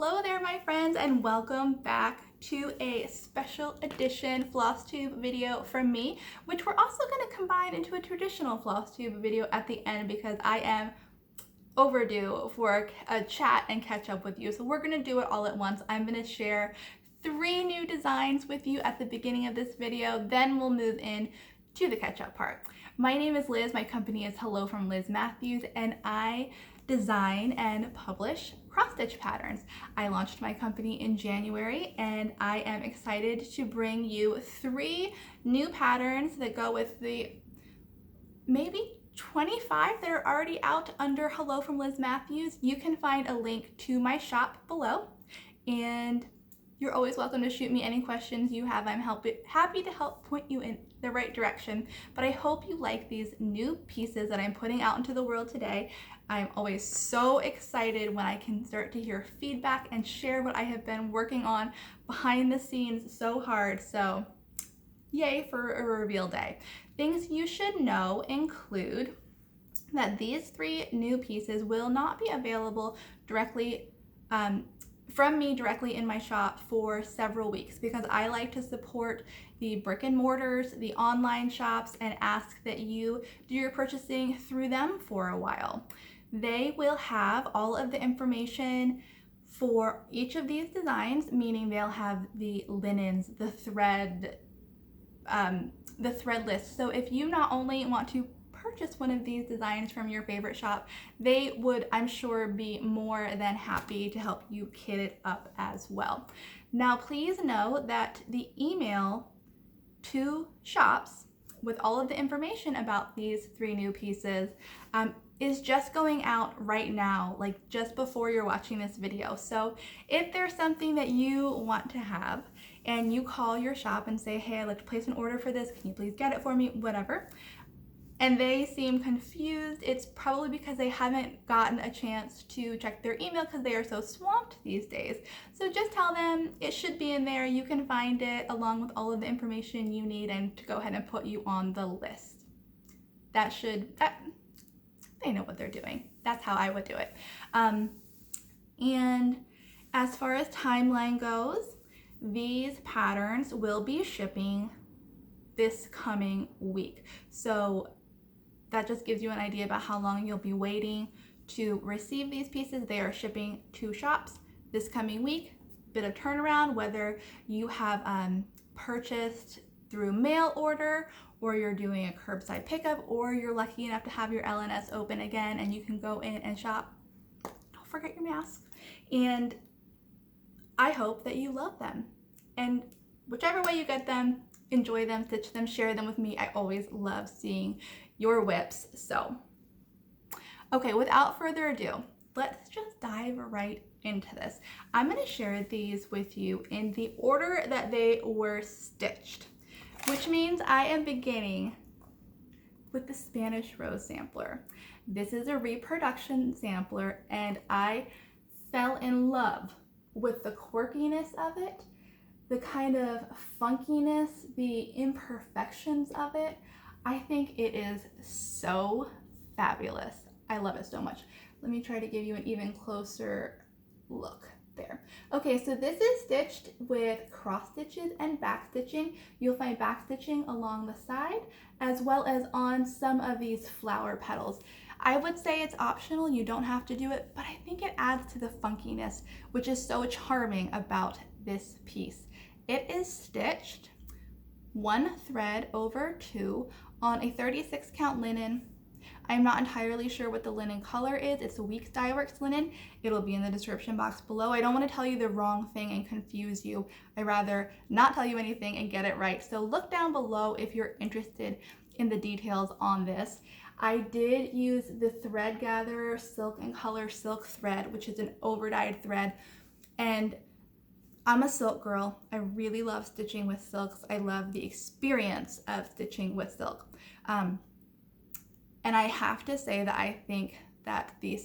Hello there, my friends, and welcome back to a special edition floss tube video from me, which we're also going to combine into a traditional floss tube video at the end because I am overdue for a chat and catch up with you. So we're going to do it all at once. I'm going to share 3 new designs with you at the beginning of this video, then we'll move in to the catch up part. My name is Liz, my company is Hello from Liz Mathews, and I design and publish cross-stitch patterns. I launched my company in January and I am excited to bring you 3 new patterns that go with the maybe 25 that are already out under Hello from Liz Mathews. You can find a link to my shop below, and you're always welcome to shoot me any questions you have. I'm happy to help point you in the right direction, but I hope you like these new pieces that I'm putting out into the world today. I'm always so excited when I can start to hear feedback and share what I have been working on behind the scenes so hard. So yay for a reveal day. Things you should know include that these 3 new pieces will not be available directly from me directly in my shop for several weeks because I like to support the brick and mortars, the online shops, and ask that you do your purchasing through them for a while. They will have all of the information for each of these designs, meaning they'll have the linens, the thread list. So if you not only want to purchase one of these designs from your favorite shop, they would, I'm sure, be more than happy to help you kit it up as well. Now, please know that the email to shops with all of the information about these 3 new pieces is just going out right now, like just before you're watching this video. So if there's something that you want to have and you call your shop and say, hey, I'd like to place an order for this, can you please get it for me, whatever, and they seem confused, it's probably because they haven't gotten a chance to check their email because they are so swamped these days. So just tell them it should be in there. You can find it along with all of the information you need and to go ahead and put you on the list. They know what they're doing. That's how I would do it. And as far as timeline goes, these patterns will be shipping this coming week. So that just gives you an idea about how long you'll be waiting to receive these pieces. They are shipping to shops this coming week. Bit of turnaround, whether you have purchased through mail order or you're doing a curbside pickup or you're lucky enough to have your LNS open again and you can go in and shop. Don't forget your mask. And I hope that you love them. And whichever way you get them, enjoy them, stitch them, share them with me. I always love seeing your whips. So, okay, without further ado, let's just dive right into this. I'm going to share these with you in the order that they were stitched, which means I am beginning with the Spanish Rose sampler. This is a reproduction sampler, and I fell in love with the quirkiness of it, the kind of funkiness, the imperfections of it. I think it is so fabulous. I love it so much. Let me try to give you an even closer look there. Okay, so this is stitched with cross stitches and back stitching. You'll find back stitching along the side as well as on some of these flower petals. I would say it's optional, you don't have to do it, but I think it adds to the funkiness, which is so charming about this piece. It is stitched 1 thread over 2 on a 36 count linen. I'm not entirely sure what the linen color is. It's a Weeks Dye Works linen. It'll be in the description box below. I don't want to tell you the wrong thing and confuse you. I'd rather not tell you anything and get it right. So look down below if you're interested in the details on this. I did use the Thread Gatherer Silk and Color Silk thread, which is an over-dyed thread. And I'm a silk girl. I really love stitching with silks. I love the experience of stitching with silk. And I have to say that I think that the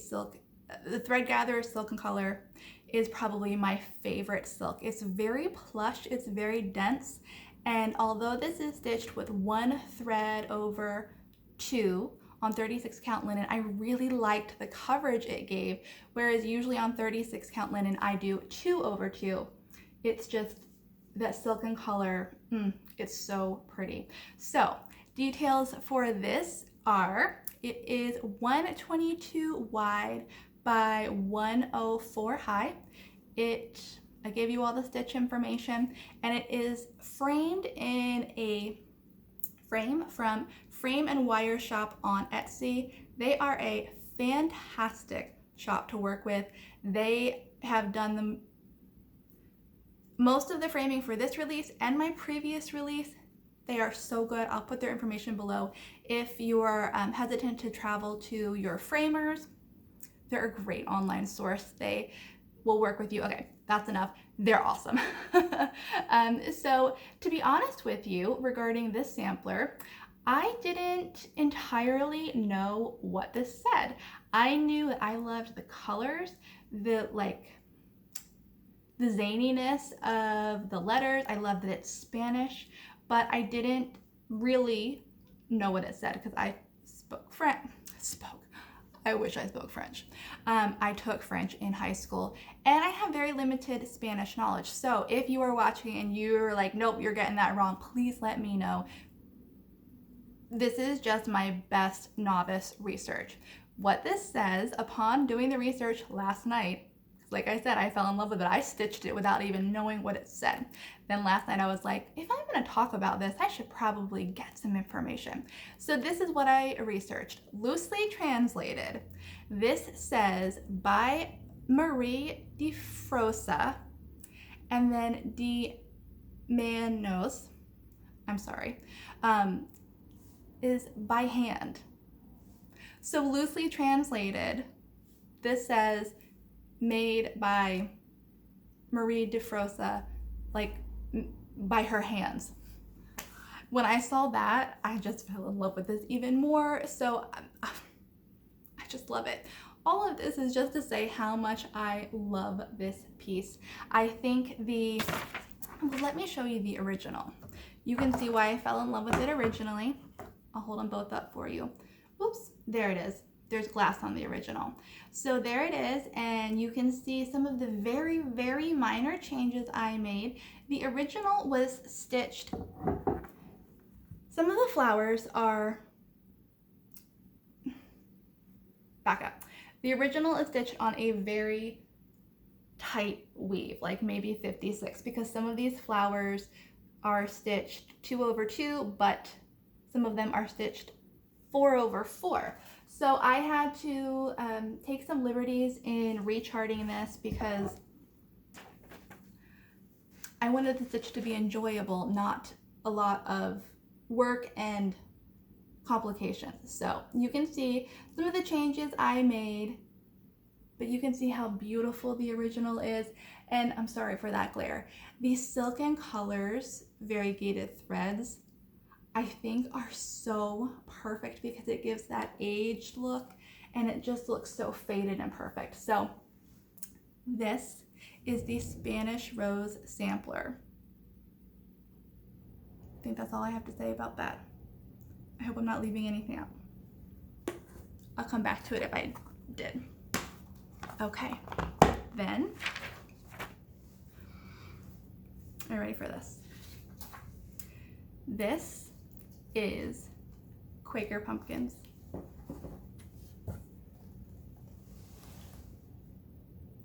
Thread Gatherer Silk and Color is probably my favorite silk. It's very plush, it's very dense, and although this is stitched with 1 thread over 2 on 36 count linen, I really liked the coverage it gave, whereas usually on 36 count linen, I do 2/2. It's just that silken color, it's so pretty. So details for this are, it is 122 wide by 104 high. I gave you all the stitch information, and it is framed in a frame from Frame and Wire Shop on Etsy. They are a fantastic shop to work with. They have done most of the framing for this release and my previous release. They are so good. I'll put their information below. If you're hesitant to travel to your framers, they're a great online source. They will work with you. Okay, that's enough. They're awesome. So to be honest with you regarding this sampler, I didn't entirely know what this said. I knew that I loved the colors, the zaniness of the letters. I love that it's Spanish, but I didn't really know what it said because I I wish I spoke French. I took French in high school, and I have very limited Spanish knowledge. So if you are watching and you're like, nope, you're getting that wrong, please let me know. This is just my best novice research. What this says, upon doing the research last night, like I said, I fell in love with it. I stitched it without even knowing what it said. Then last night I was like, if I'm gonna talk about this, I should probably get some information. So this is what I researched. Loosely translated, this says by Marie de Frosa and then de Manos, I'm sorry, is by hand. So loosely translated, this says made by Marie de Frosa, like by her hands. When I saw that, I just fell in love with this even more. So I just love it. All of this is just to say how much I love this piece. I think let me show you the original. You can see why I fell in love with it originally. I'll hold them both up for you. Whoops, there it is. There's glass on the original. So there it is, and you can see some of the very, very minor changes I made. The original was stitched. Some of the flowers are, back up. The original is stitched on a very tight weave, like maybe 56, because some of these flowers are stitched 2/2, but some of them are stitched 4/4. So I had to take some liberties in recharting this because I wanted the stitch to be enjoyable, not a lot of work and complications. So you can see some of the changes I made, but you can see how beautiful the original is. And I'm sorry for that glare. These silken colors, variegated threads, I think are so perfect because it gives that aged look and it just looks so faded and perfect. So this is the Spanish Rose Sampler. I think that's all I have to say about that. I hope I'm not leaving anything out. I'll come back to it if I did. Okay, then, are you ready for this? This is Quaker Pumpkins.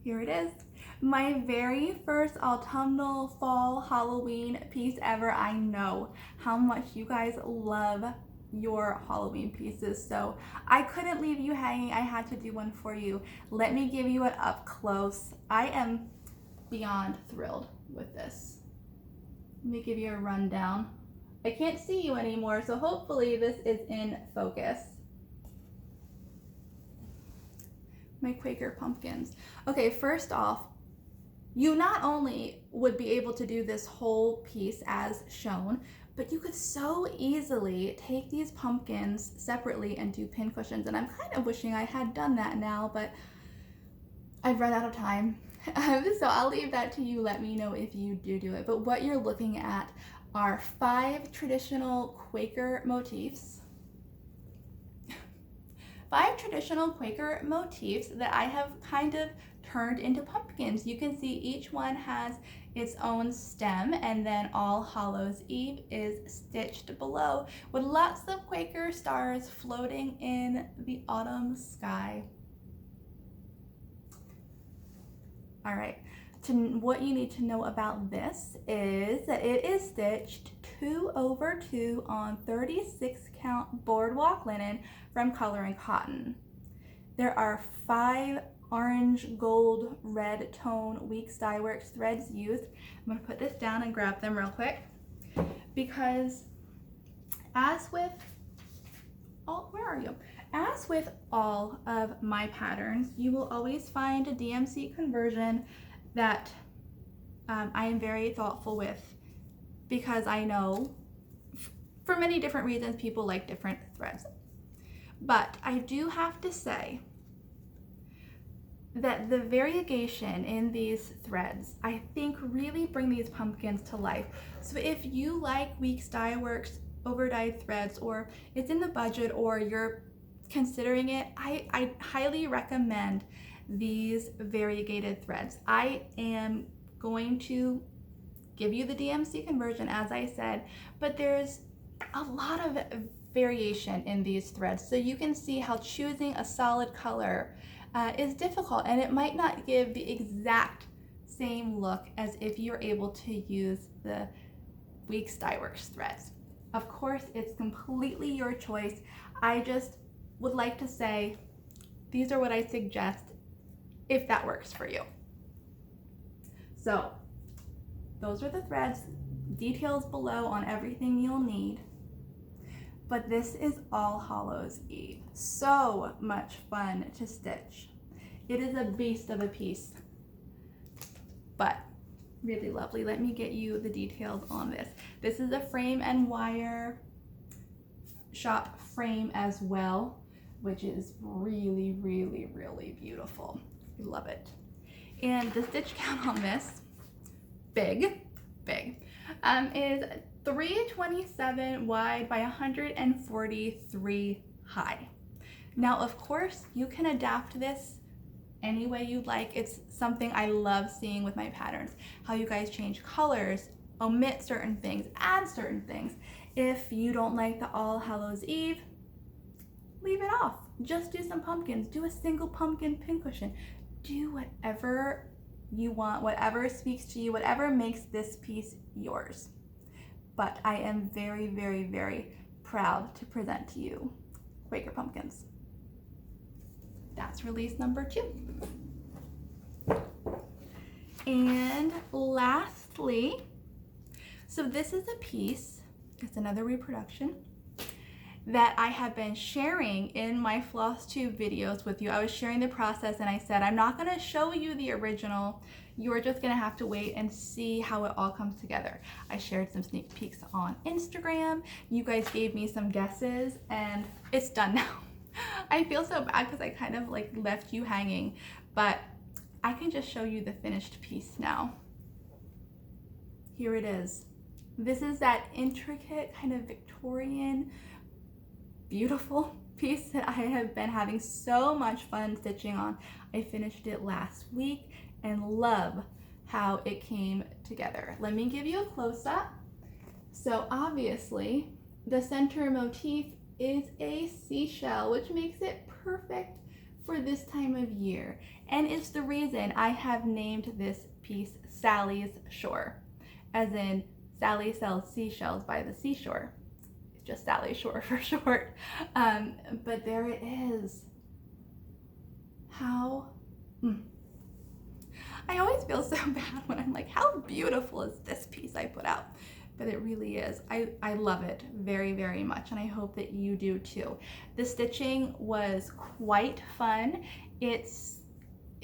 Here it is. My very first autumnal, fall, Halloween piece ever. I know how much you guys love your Halloween pieces, so I couldn't leave you hanging. I had to do one for you. Let me give you it up close. I am beyond thrilled with this. Let me give you a rundown. I can't see you anymore, so hopefully this is in focus. My Quaker Pumpkins. Okay, first off, you not only would be able to do this whole piece as shown, but you could so easily take these pumpkins separately and do pin cushions. And I'm kind of wishing I had done that now, but I've run out of time. So I'll leave that to you. Let me know if you do it. But what you're looking at are 5 traditional Quaker motifs. 5 traditional Quaker motifs that I have kind of turned into pumpkins. You can see each one has its own stem, and then All Hallows Eve is stitched below with lots of Quaker stars floating in the autumn sky. All right, what you need to know about this is that it is stitched 2/2 on 36 count Boardwalk linen from Color and Cotton. There are 5 orange, gold, red tone Weeks Dye Works threads used. I'm going to put this down and grab them real quick, because as with all of my patterns, you will always find a DMC conversion that I am very thoughtful with, because I know for many different reasons people like different threads. But I do have to say that the variegation in these threads, I think, really bring these pumpkins to life. So if you like Weeks Dye Works overdyed threads, or it's in the budget, or you're considering it, I highly recommend these variegated threads. I am going to give you the DMC conversion, as I said, but there's a lot of variation in these threads, so you can see how choosing a solid color is difficult, and it might not give the exact same look as if you're able to use the Weeks Dye Works threads. Of course, it's completely your choice. I just would like to say these are what I suggest if that works for you. So those are the threads, details below on everything you'll need. But this is All Hallows Eve. So much fun to stitch. It is a beast of a piece, but really lovely. Let me get you the details on this. This is a frame and wire shop frame as well, which is really, really, really beautiful. I love it. And the stitch count on this, big, is 327 wide by 143 high. Now, of course, you can adapt this any way you'd like. It's something I love seeing with my patterns, how you guys change colors, omit certain things, add certain things. If you don't like the All Hallows Eve, leave it off. Just do some pumpkins. Do a single pumpkin pincushion. Do whatever you want, whatever speaks to you, whatever makes this piece yours. But I am very, very, very proud to present to you Quaker Pumpkins. That's release number 2. And lastly, so this is a piece, it's another reproduction that I have been sharing in my Floss Tube videos with you. I was sharing the process, and I said, I'm not gonna show you the original. You're just gonna have to wait and see how it all comes together. I shared some sneak peeks on Instagram. You guys gave me some guesses, and it's done now. I feel so bad because I kind of like left you hanging, but I can just show you the finished piece now. Here it is. This is that intricate kind of Victorian, beautiful piece that I have been having so much fun stitching on. I finished it last week and love how it came together. Let me give you a close-up. So obviously the center motif is a seashell, which makes it perfect for this time of year. And it's the reason I have named this piece Sally's Shore, as in Sally sells seashells by the seashore. It's just Sally Shore for short. But there it is. How, I always feel so bad when I'm like, how beautiful is this piece I put out? But it really is. I love it very, very much, and I hope that you do too. The stitching was quite fun. It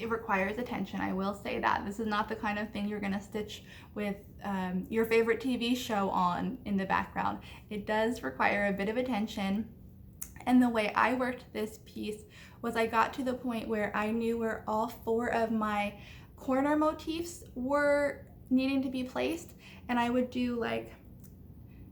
requires attention, I will say that. This is not the kind of thing you're gonna stitch with your favorite TV show on in the background. It does require a bit of attention, and the way I worked this piece was I got to the point where I knew where all 4 of my corner motifs were needing to be placed, and I would do like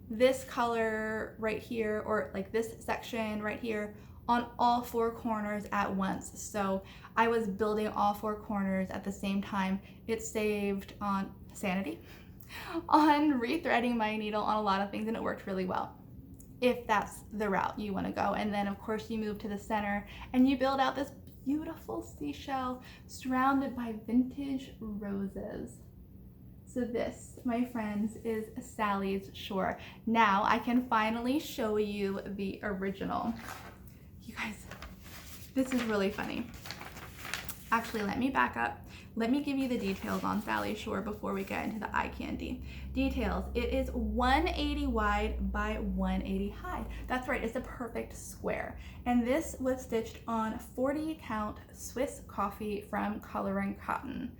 this color right here, or like this section right here, on all four corners at once. So I was building all four corners at the same time. It saved on sanity, on rethreading my needle on a lot of things, and it worked really well if that's the route you want to go. And then of course you move to the center and you build out this beautiful seashell surrounded by vintage roses. So this, my friends, is Sally's Shore. Now I can finally show you the original. You guys, this is really funny. Actually, let me back up. Let me give you the details on Sally's Shore before we get into the eye candy. Details, it is 180 wide by 180 high. That's right, it's a perfect square. And this was stitched on 40 count Swiss coffee from Coloring Cotton.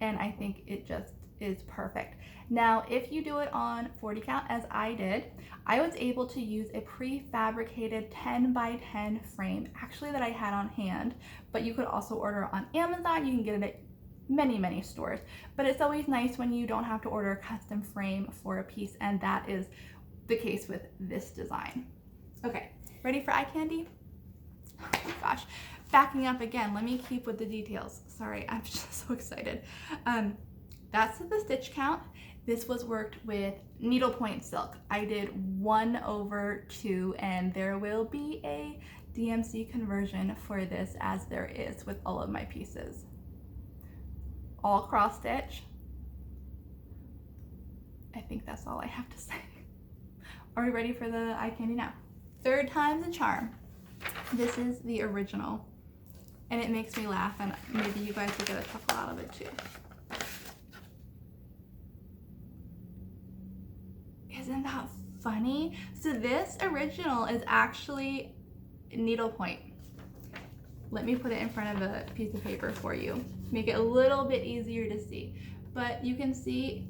And I think it just is perfect. Now, if you do it on 40 count as I did, I was able to use a prefabricated 10 by 10 frame, actually that I had on hand, but you could also order on Amazon. You can get it at many stores, but it's always nice when you don't have to order a custom frame for a piece, and that is the case with this design. Okay, ready for eye candy? Oh my gosh, backing up again, let me keep with the details. Sorry, I'm just so excited. That's the stitch count. This was worked with needlepoint silk. I did 1/2, and there will be a DMC conversion for this, as there is with all of my pieces. All cross stitch. I think that's all I have to say. Are we ready for the eye candy now? Third time's a charm. This is the original, and it makes me laugh, and maybe you guys will get a chuckle out of it too. Isn't that funny? So this original is actually needlepoint. Let me put it in front of a piece of paper for you. Make it a little bit easier to see. But you can see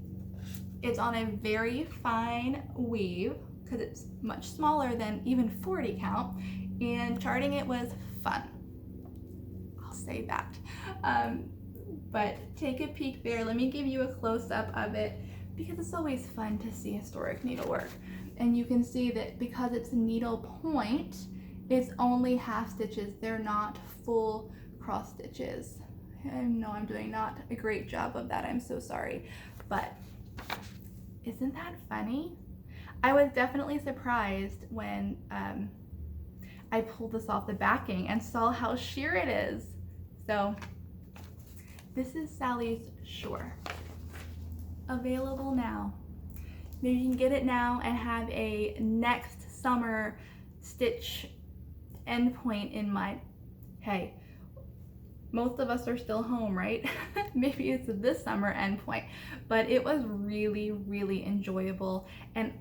it's on a very fine weave because it's much smaller than even 40 count, and charting it was fun. I'll say that. But take a peek there. Let me give you a close-up of it, because it's always fun to see historic needlework. And you can see that because it's needle point, it's only half stitches. They're not full cross stitches. I know I'm doing not a great job of that. I'm so sorry. But isn't that funny? I was definitely surprised when I pulled this off the backing and saw how sheer it is. So this is Sally's Shore. Available now. Maybe you can get it now and have a next summer stitch endpoint in mind. Hey, most of us are still home, right? Maybe it's this summer endpoint, but it was really enjoyable, and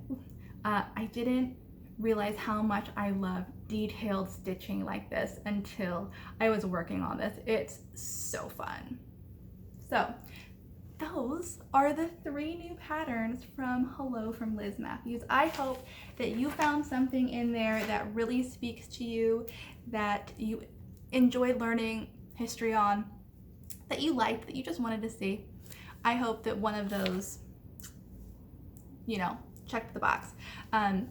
I didn't realize how much I love detailed stitching like this until I was working on this. It's so fun. So those are the 3 new patterns from Hello from Liz Mathews. I hope that you found something in there that really speaks to you, that you enjoyed learning history on, that you liked, that you just wanted to see. I hope that one of those, you know, checked the box. And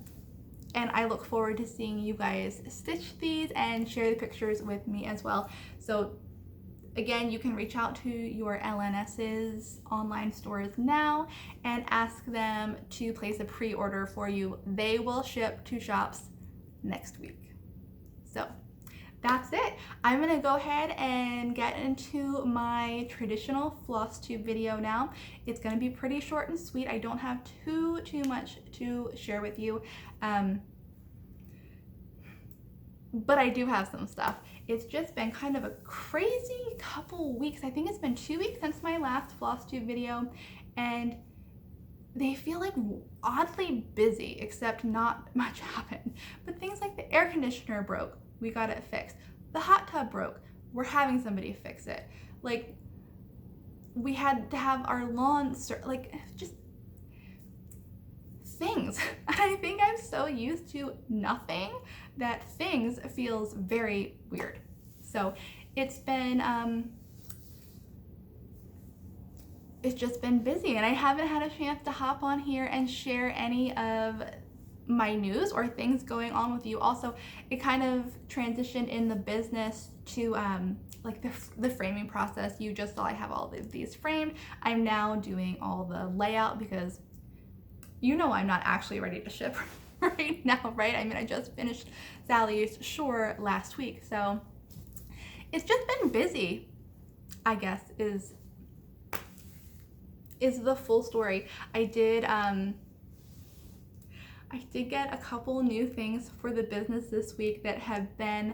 I look forward to seeing you guys stitch these and share the pictures with me as well. So again, you can reach out to your LNS's online stores now and ask them to place a pre-order for you. They will ship to shops next week. So that's it. I'm gonna go ahead and get into my traditional floss tube video now. It's gonna be pretty short and sweet. I don't have too much to share with you. But I do have some stuff. It's just been kind of a crazy couple weeks. I think it's been 2 weeks since my last floss tube video, and they feel like oddly busy, except not much happened. But things like the air conditioner broke, we got it fixed. The hot tub broke, we're having somebody fix it. Like, we had to have our lawn, like, just things. I think I'm so used to nothing that things feels very weird. So it's been it's just been busy, and I haven't had a chance to hop on here and share any of my news or things going on with you. Also, it kind of transitioned in the business to like the framing process. You just saw I have all of these framed. I'm now doing all the layout because you know I'm not actually ready to ship right now, right? I mean, I just finished Sally's Shore last week, so it's just been busy, I guess, is the full story. I did get a couple new things for the business this week that have been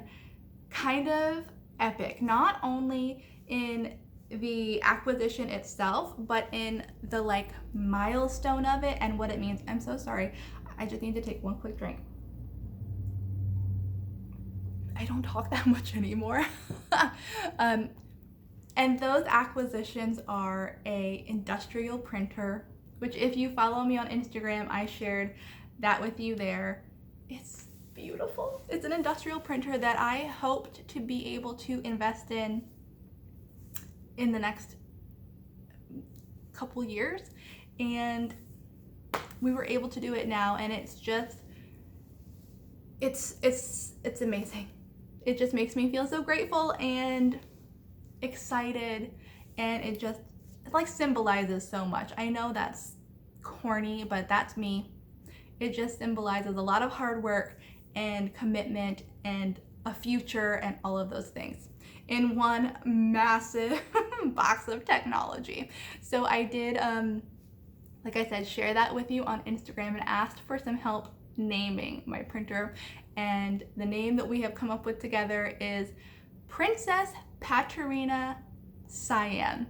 kind of epic, not only in the acquisition itself, but in the like milestone of it and what it means. I'm so sorry. I just need to take one quick drink. I don't talk that much anymore. And those acquisitions are a industrial printer, which if you follow me on Instagram, I shared that with you there. It's beautiful. It's an industrial printer that I hoped to be able to invest in the next couple years, and we were able to do it now, and it's just it's amazing. It just makes me feel so grateful and excited, and it like symbolizes so much. I know that's corny, but that's me. It just symbolizes a lot of hard work and commitment and a future and all of those things in one massive box of technology. So I did, like I said, share that with you on Instagram and asked for some help naming my printer. And the name that we have come up with together is Princess Paterina Cyan,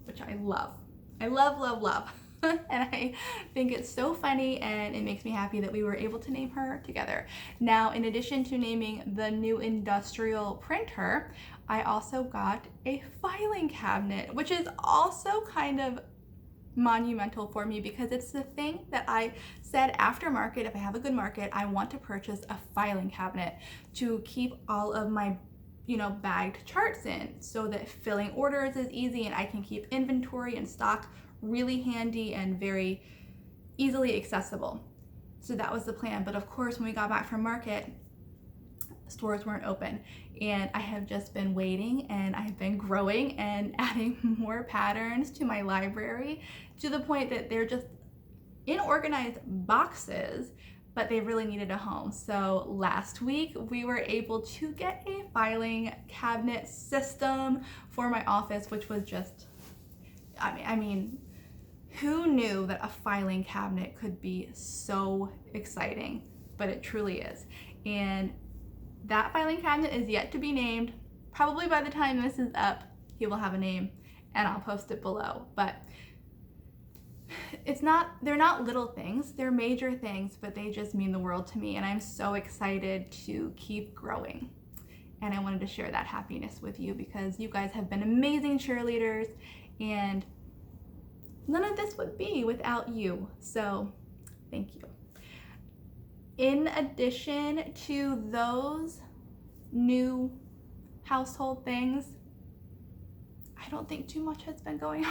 which I love. I love. And I think it's so funny, and it makes me happy that we were able to name her together. Now, in addition to naming the new industrial printer, I also got a filing cabinet, which is also kind of monumental for me because it's the thing that I said after market, if I have a good market, I want to purchase a filing cabinet to keep all of my bagged charts in, so that filling orders is easy and I can keep inventory and stock really handy and very easily accessible. So that was the plan. But of course, when we got back from market, stores weren't open, and I have just been waiting, and I've been growing and adding more patterns to my library to the point that they're just in organized boxes, but they really needed a home. So last week we were able to get a filing cabinet system for my office, which was just, I mean, who knew that a filing cabinet could be so exciting? But it truly is. And that filing cabinet is yet to be named. Probably by the time this is up, he will have a name, and I'll post it below. But they're not little things, they're major things, but they just mean the world to me, and I'm so excited to keep growing. And I wanted to share that happiness with you because you guys have been amazing cheerleaders, and none of this would be without you. So thank you. In addition to those new household things, I don't think too much has been going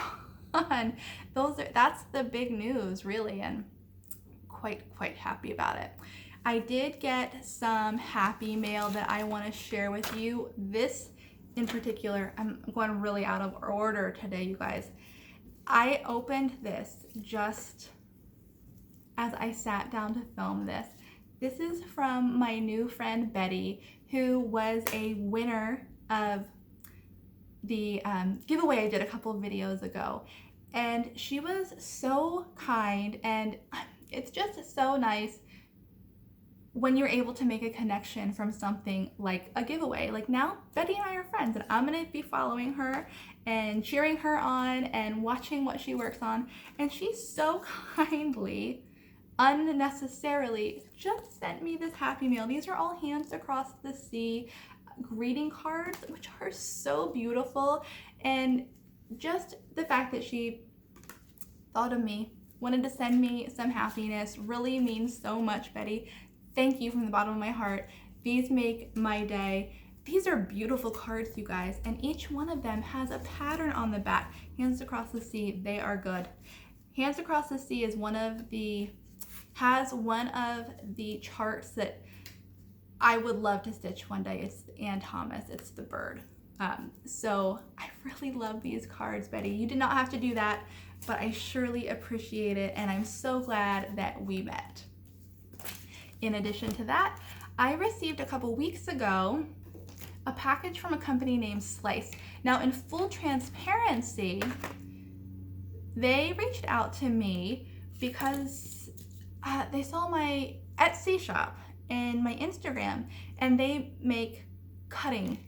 on. That's the big news, really, and quite happy about it. I did get some happy mail that I want to share with you. This in particular, I'm going really out of order today, you guys. I opened this just as I sat down to film this. This is from my new friend Betty, who was a winner of the giveaway I did a couple of videos ago. And she was so kind, and it's just so nice when you're able to make a connection from something like a giveaway. Like now, Betty and I are friends, and I'm gonna be following her and cheering her on and watching what she works on. And she so kindly, unnecessarily, just sent me this happy mail. These are all Hands Across the Sea greeting cards, which are so beautiful. And just the fact that she thought of me, wanted to send me some happiness, really means so much, Betty. Thank you from the bottom of my heart. These make my day. These are beautiful cards, you guys, and each one of them has a pattern on the back. Hands Across the Sea, they are good. Hands Across the Sea is one of the has one of the charts that I would love to stitch one day. It's Ann Thomas, it's the bird. So I really love these cards, Betty. You did not have to do that, but I surely appreciate it, and I'm so glad that we met. In addition to that, I received a couple weeks ago a package from a company named Slate. Now, in full transparency, they reached out to me because they saw my Etsy shop and my Instagram, and they make cutting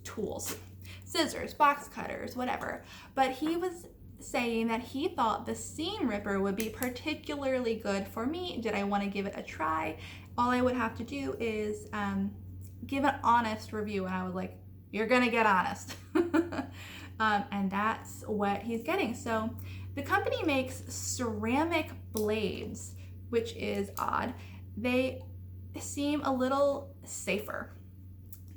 tools, scissors, box cutters, whatever. But he was saying that he thought the seam ripper would be particularly good for me. Did I want to give it a try? All I would have to do is give an honest review, and I was like, you're gonna get honest. And that's what he's getting. So the company makes ceramic blades, which is odd. They seem a little safer,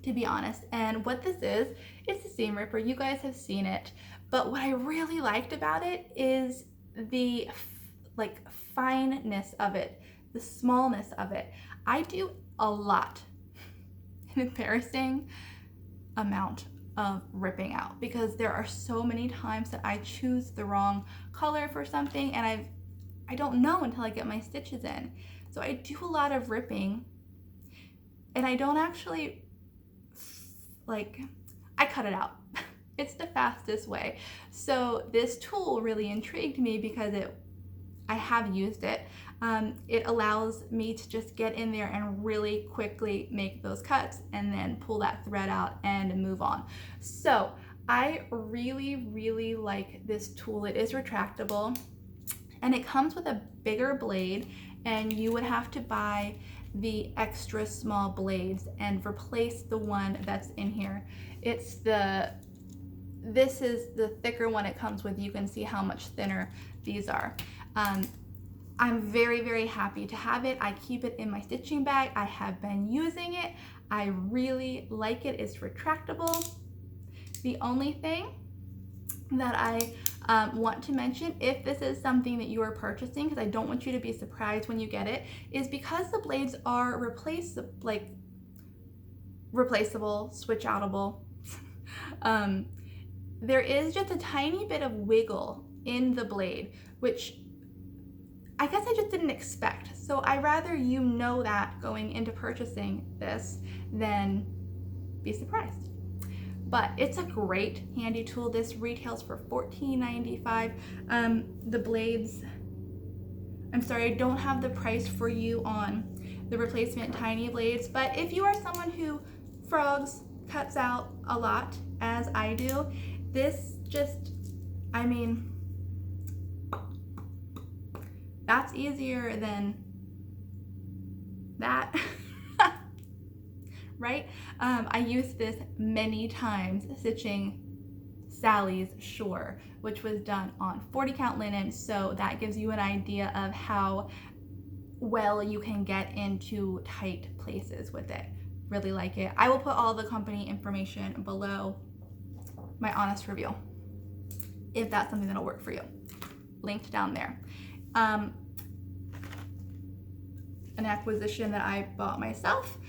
to be honest. And what this is, it's a seam ripper. You guys have seen it. But what I really liked about it is the fineness of it, the smallness of it. I do a lot, an embarrassing amount of ripping out, because there are so many times that I choose the wrong color for something, and I don't know until I get my stitches in. So I do a lot of ripping, and I don't actually, I cut it out. It's the fastest way. So this tool really intrigued me because I have used it. It allows me to just get in there and really quickly make those cuts and then pull that thread out and move on. So I really, really like this tool. It is retractable, and it comes with a bigger blade, and you would have to buy the extra small blades and replace the one that's in here. This is the thicker one it comes with. You can see how much thinner these are. I'm very, very happy to have it. I keep it in my stitching bag. I have been using it. I really like it. It's retractable. The only thing that I want to mention, if this is something that you are purchasing, because I don't want you to be surprised when you get it, is because the blades are replaceable, switch outable, there is just a tiny bit of wiggle in the blade, which I guess I just didn't expect. So I rather you know that going into purchasing this than be surprised. But it's a great handy tool. This retails for $14.95. The blades, I'm sorry, I don't have the price for you on the replacement tiny blades, but if you are someone who frogs, cuts out a lot, as I do, this just, I mean, that's easier than that, right? I used this many times stitching Sally's Shore, which was done on 40 count linen, so that gives you an idea of how well you can get into tight places with it. Really like it. I will put all the company information below my honest review, if that's something that'll work for you. Linked down there. An acquisition that I bought myself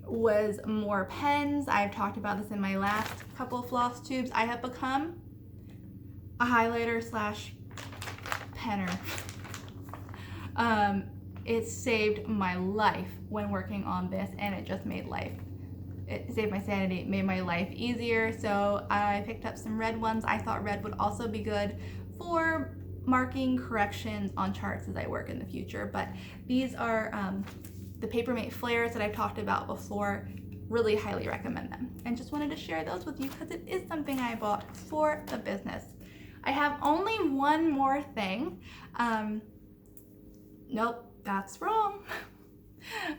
was more pens. I've talked about this in my last couple of floss tubes. I have become a highlighter slash penner. It saved my life when working on this, and it just made it saved my sanity, made my life easier. So I picked up some red ones. I thought red would also be good for marking corrections on charts as I work in the future. But these are the Papermate flares that I've talked about before. Really highly recommend them, and just wanted to share those with you because it is something I bought for the business. I have only one more thing. Nope, that's wrong.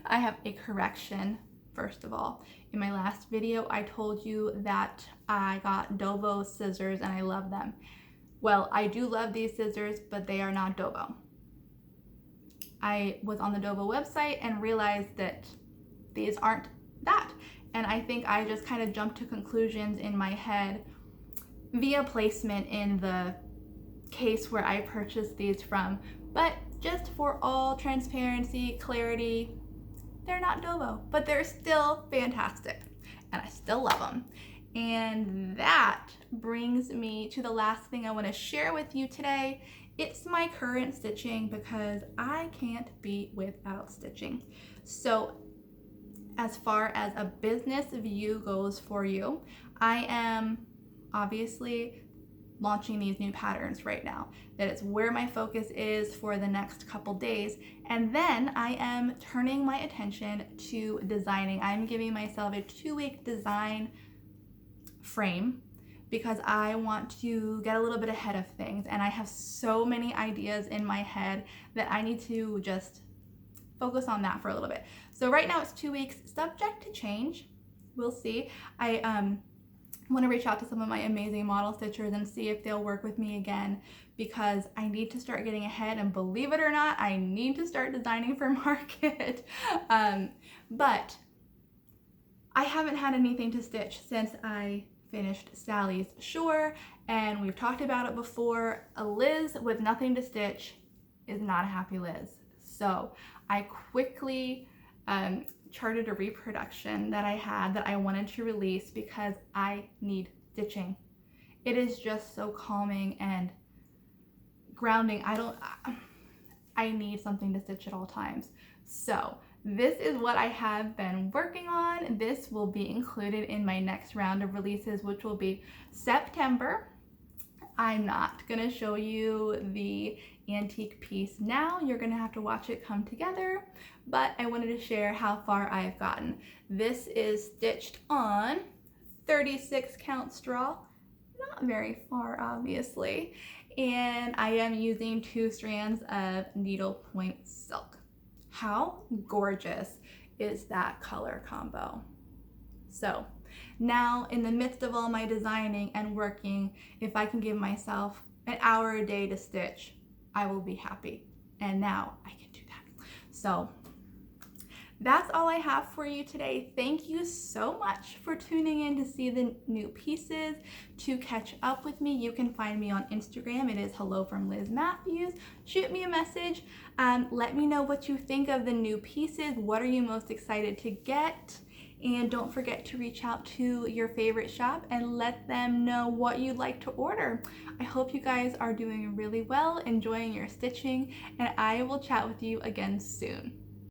I have a correction. First of all, in my last video, I told you that I got Dovo scissors and I love them. Well, I do love these scissors, but they are not Dovo. I was on the Dovo website and realized that these aren't that. And I think I just kind of jumped to conclusions in my head via placement in the case where I purchased these from. But just for all transparency, clarity, they're not Dovo, but they're still fantastic and I still love them. And that brings me to the last thing I want to share with you today. It's my current stitching because I can't be without stitching. So as far as a business view goes for you, I am obviously launching these new patterns right now. That is where my focus is for the next couple days. And then I am turning my attention to designing. I'm giving myself a 2-week design frame because I want to get a little bit ahead of things. And I have so many ideas in my head that I need to just focus on that for a little bit. So right now it's 2 weeks, subject to change. We'll see. I want to reach out to some of my amazing model stitchers and see if they'll work with me again because I need to start getting ahead, and believe it or not, I need to start designing for market. But I haven't had anything to stitch since I finished Sally's Shore, and we've talked about it before. A Liz with nothing to stitch is not a happy Liz. So I quickly charted a reproduction that I had that I wanted to release because I need stitching. It is just so calming and grounding. I need something to stitch at all times. So this is what I have been working on. This will be included in my next round of releases, which will be September. I'm not gonna show you the antique piece now. You're gonna have to watch it come together, but I wanted to share how far I've gotten. This is stitched on 36 count straw, not very far obviously, and I am using 2 strands of needlepoint silk. How gorgeous is that color combo? So now, in the midst of all my designing and working, if I can give myself an hour a day to stitch, I will be happy. And now I can do that. So that's all I have for you today. Thank you so much for tuning in to see the new pieces. To catch up with me, you can find me on Instagram. It is Hello from Liz Mathews. Shoot me a message. Let me know what you think of the new pieces. What are you most excited to get? And don't forget to reach out to your favorite shop and let them know what you'd like to order. I hope you guys are doing really well, enjoying your stitching, and I will chat with you again soon.